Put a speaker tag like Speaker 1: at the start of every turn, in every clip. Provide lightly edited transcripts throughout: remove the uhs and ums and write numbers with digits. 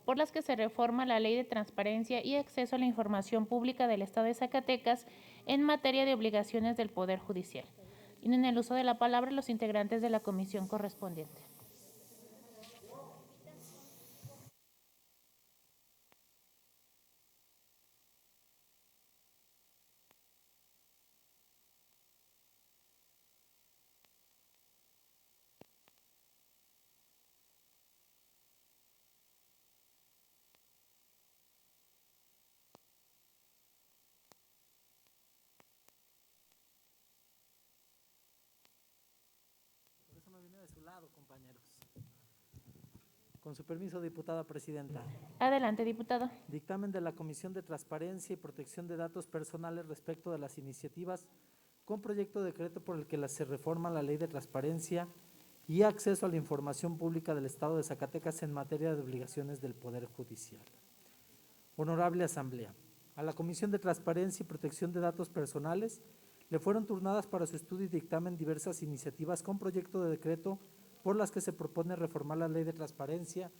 Speaker 1: por las que se reforma la Ley de Transparencia y Acceso a la Información Pública del Estado de Zacatecas en materia de obligaciones del Poder Judicial. Tienen el uso de la palabra los integrantes de la comisión correspondiente.
Speaker 2: Por eso no vine de su lado, compañeros. Con su permiso, diputada presidenta.
Speaker 1: Adelante, diputado.
Speaker 2: Dictamen de la Comisión de Transparencia y Protección de Datos Personales respecto de las iniciativas con proyecto de decreto por el que se reforma la Ley de Transparencia y Acceso a la Información Pública del Estado de Zacatecas en materia de obligaciones del Poder Judicial. Honorable Asamblea, a la Comisión de Transparencia y Protección de Datos Personales le fueron turnadas para su estudio y dictamen diversas iniciativas con proyecto de decreto por las que se propone reformar la Ley de Transparencia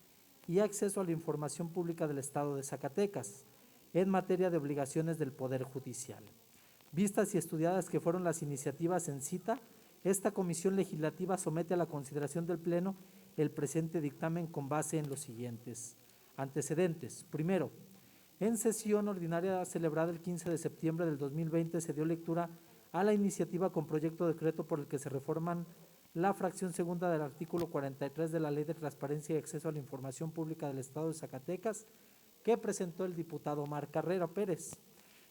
Speaker 2: y Acceso a la Información Pública del Estado de Zacatecas en materia de obligaciones del Poder Judicial. Vistas y estudiadas que fueron las iniciativas en cita, esta comisión legislativa somete a la consideración del Pleno el presente dictamen con base en los siguientes antecedentes. Primero, en sesión ordinaria celebrada el 15 de septiembre del 2020 se dio lectura a la iniciativa con proyecto de decreto por el que se reforman la fracción segunda del artículo 43 de la Ley de Transparencia y Acceso a la Información Pública del Estado de Zacatecas, que presentó el diputado Omar Carrera Pérez.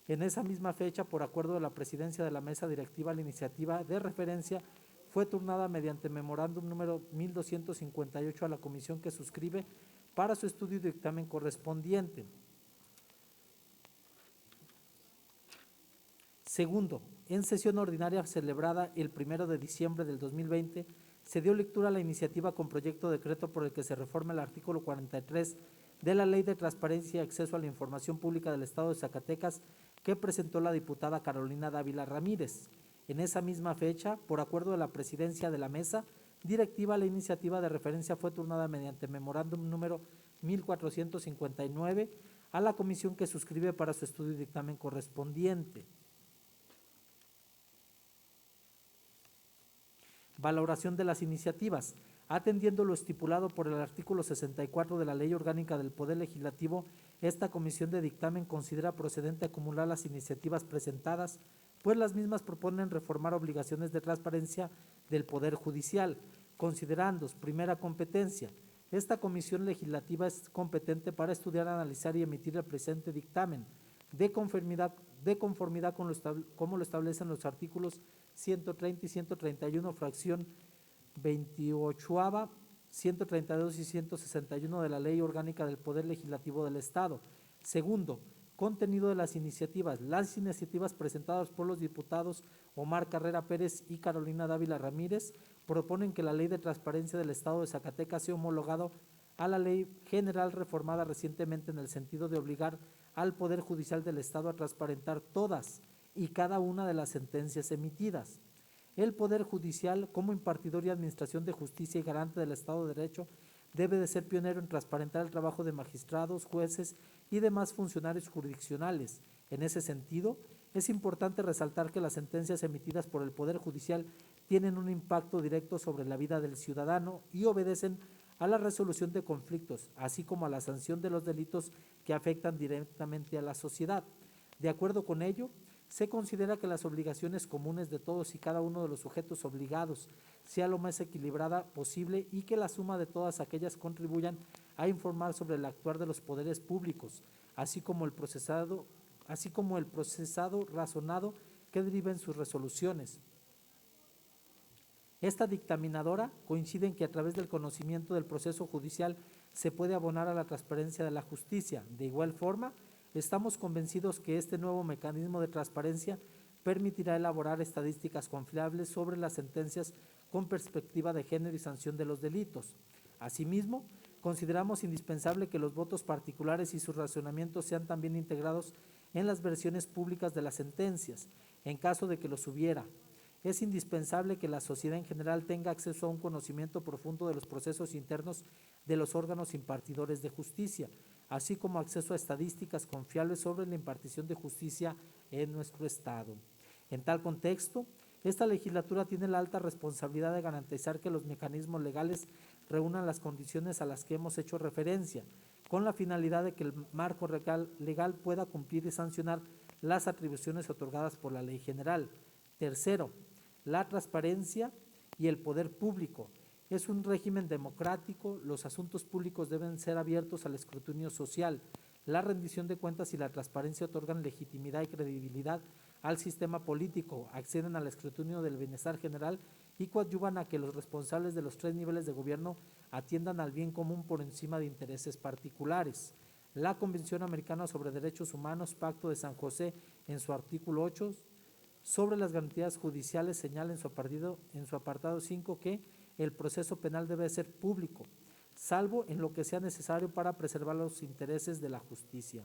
Speaker 2: En esa misma fecha, por acuerdo de la presidencia de la mesa directiva, la iniciativa de referencia fue turnada mediante memorándum número 1258 a la comisión que suscribe para su estudio y dictamen correspondiente. Segundo, en sesión ordinaria celebrada el 1 de diciembre del 2020, se dio lectura a la iniciativa con proyecto de decreto por el que se reforma el artículo 43 de la Ley de Transparencia y Acceso a la Información Pública del Estado de Zacatecas, que presentó la diputada Carolina Dávila Ramírez. En esa misma fecha, por acuerdo de la presidencia de la mesa directiva, la iniciativa de referencia fue turnada mediante memorándum número 1459 a la comisión que suscribe para su estudio y dictamen correspondiente. Valoración de las iniciativas. Atendiendo lo estipulado por el artículo 64 de la Ley Orgánica del Poder Legislativo, esta comisión de dictamen considera procedente acumular las iniciativas presentadas, pues las mismas proponen reformar obligaciones de transparencia del Poder Judicial, considerando primera competencia. Esta comisión legislativa es competente para estudiar, analizar y emitir el presente dictamen, de conformidad con como lo establecen los artículos 130 y 131, fracción 28ª, 132 y 161 de la Ley Orgánica del Poder Legislativo del Estado. Segundo, contenido de las iniciativas. Las iniciativas presentadas por los diputados Omar Carrera Pérez y Carolina Dávila Ramírez proponen que la Ley de Transparencia del Estado de Zacatecas sea homologado a la Ley General reformada recientemente en el sentido de obligar al Poder Judicial del Estado a transparentar todas y cada una de las sentencias emitidas. El Poder Judicial, como impartidor y administración de justicia y garante del Estado de Derecho, debe de ser pionero en transparentar el trabajo de magistrados, jueces y demás funcionarios jurisdiccionales. En ese sentido, es importante resaltar que las sentencias emitidas por el Poder Judicial tienen un impacto directo sobre la vida del ciudadano y obedecen a la resolución de conflictos, así como a la sanción de los delitos que afectan directamente a la sociedad. De acuerdo con ello, se considera que las obligaciones comunes de todos y cada uno de los sujetos obligados sea lo más equilibrada posible y que la suma de todas aquellas contribuyan a informar sobre el actuar de los poderes públicos, así como el procesado razonado que deriva en sus resoluciones. Esta dictaminadora coincide en que a través del conocimiento del proceso judicial se puede abonar a la transparencia de la justicia. De igual forma, estamos convencidos que este nuevo mecanismo de transparencia permitirá elaborar estadísticas confiables sobre las sentencias con perspectiva de género y sanción de los delitos. Asimismo, consideramos indispensable que los votos particulares y sus razonamientos sean también integrados en las versiones públicas de las sentencias, en caso de que los hubiera. Es indispensable que la sociedad en general tenga acceso a un conocimiento profundo de los procesos internos de los órganos impartidores de justicia, así como acceso a estadísticas confiables sobre la impartición de justicia en nuestro Estado. En tal contexto, esta legislatura tiene la alta responsabilidad de garantizar que los mecanismos legales reúnan las condiciones a las que hemos hecho referencia, con la finalidad de que el marco legal pueda cumplir y sancionar las atribuciones otorgadas por la ley general. Tercero, la transparencia y el poder público. Es un régimen democrático, los asuntos públicos deben ser abiertos al escrutinio social. La rendición de cuentas y la transparencia otorgan legitimidad y credibilidad al sistema político, acceden al escrutinio del bienestar general y coadyuvan a que los responsables de los 3 niveles de gobierno atiendan al bien común por encima de intereses particulares. La Convención Americana sobre Derechos Humanos, Pacto de San José, en su artículo 8, sobre las garantías judiciales, señala en su apartado 5 que el proceso penal debe ser público, salvo en lo que sea necesario para preservar los intereses de la justicia.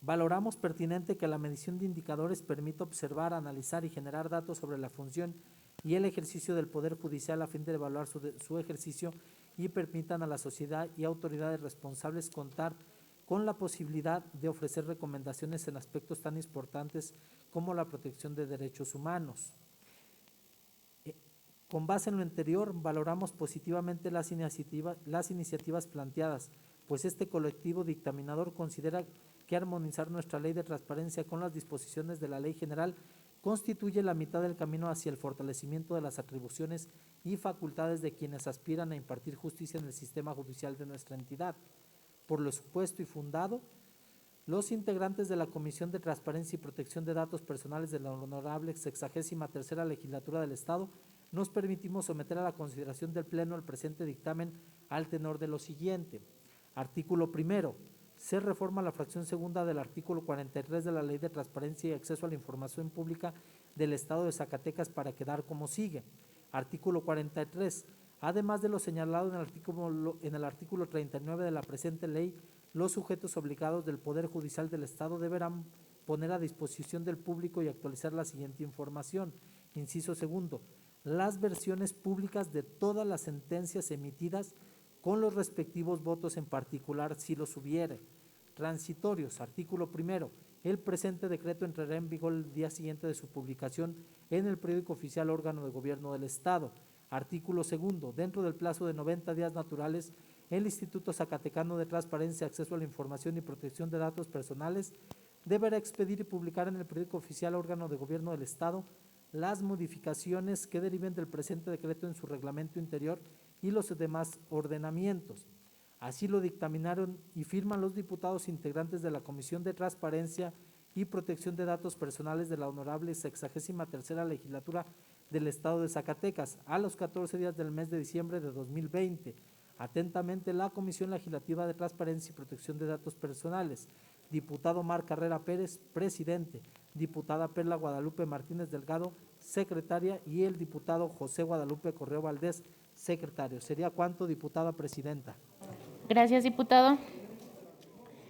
Speaker 2: Valoramos pertinente que la medición de indicadores permita observar, analizar y generar datos sobre la función y el ejercicio del Poder Judicial a fin de evaluar su ejercicio y permitan a la sociedad y autoridades responsables contar con la posibilidad de ofrecer recomendaciones en aspectos tan importantes como la protección de derechos humanos. Con base en lo anterior, valoramos positivamente las iniciativas planteadas, pues este colectivo dictaminador considera que armonizar nuestra ley de transparencia con las disposiciones de la ley general constituye la mitad del camino hacia el fortalecimiento de las atribuciones y facultades de quienes aspiran a impartir justicia en el sistema judicial de nuestra entidad. Por lo supuesto y fundado, los integrantes de la Comisión de Transparencia y Protección de Datos Personales de la Honorable 63ª Legislatura del Estado, nos permitimos someter a la consideración del Pleno el presente dictamen al tenor de lo siguiente. Artículo primero. Se reforma la fracción segunda del artículo 43 de la Ley de Transparencia y Acceso a la Información Pública del Estado de Zacatecas para quedar como sigue. Artículo 43. Además de lo señalado en el artículo 39 de la presente ley, los sujetos obligados del Poder Judicial del Estado deberán poner a disposición del público y actualizar la siguiente información. Inciso segundo. Las versiones públicas de todas las sentencias emitidas con los respectivos votos en particular si los hubiere. Transitorios, artículo primero. El presente decreto entrará en vigor el día siguiente de su publicación en el periódico oficial órgano de gobierno del Estado. Artículo segundo. Dentro del plazo de 90 días naturales, el Instituto Zacatecano de Transparencia, Acceso a la Información y Protección de Datos Personales deberá expedir y publicar en el periódico oficial órgano de gobierno del Estado las modificaciones que deriven del presente decreto en su reglamento interior y los demás ordenamientos. Así lo dictaminaron y firman los diputados integrantes de la Comisión de Transparencia y Protección de Datos Personales de la Honorable 63ª Legislatura del Estado de Zacatecas a los 14 días del mes de diciembre de 2020. Atentamente, la Comisión Legislativa de Transparencia y Protección de Datos Personales. Diputado Mar Carrera Pérez, presidente. Diputada Perla Guadalupe Martínez Delgado, secretaria, y el diputado José Guadalupe Correo Valdés, secretario. ¿Sería cuánto, diputada presidenta?
Speaker 1: Gracias, diputado.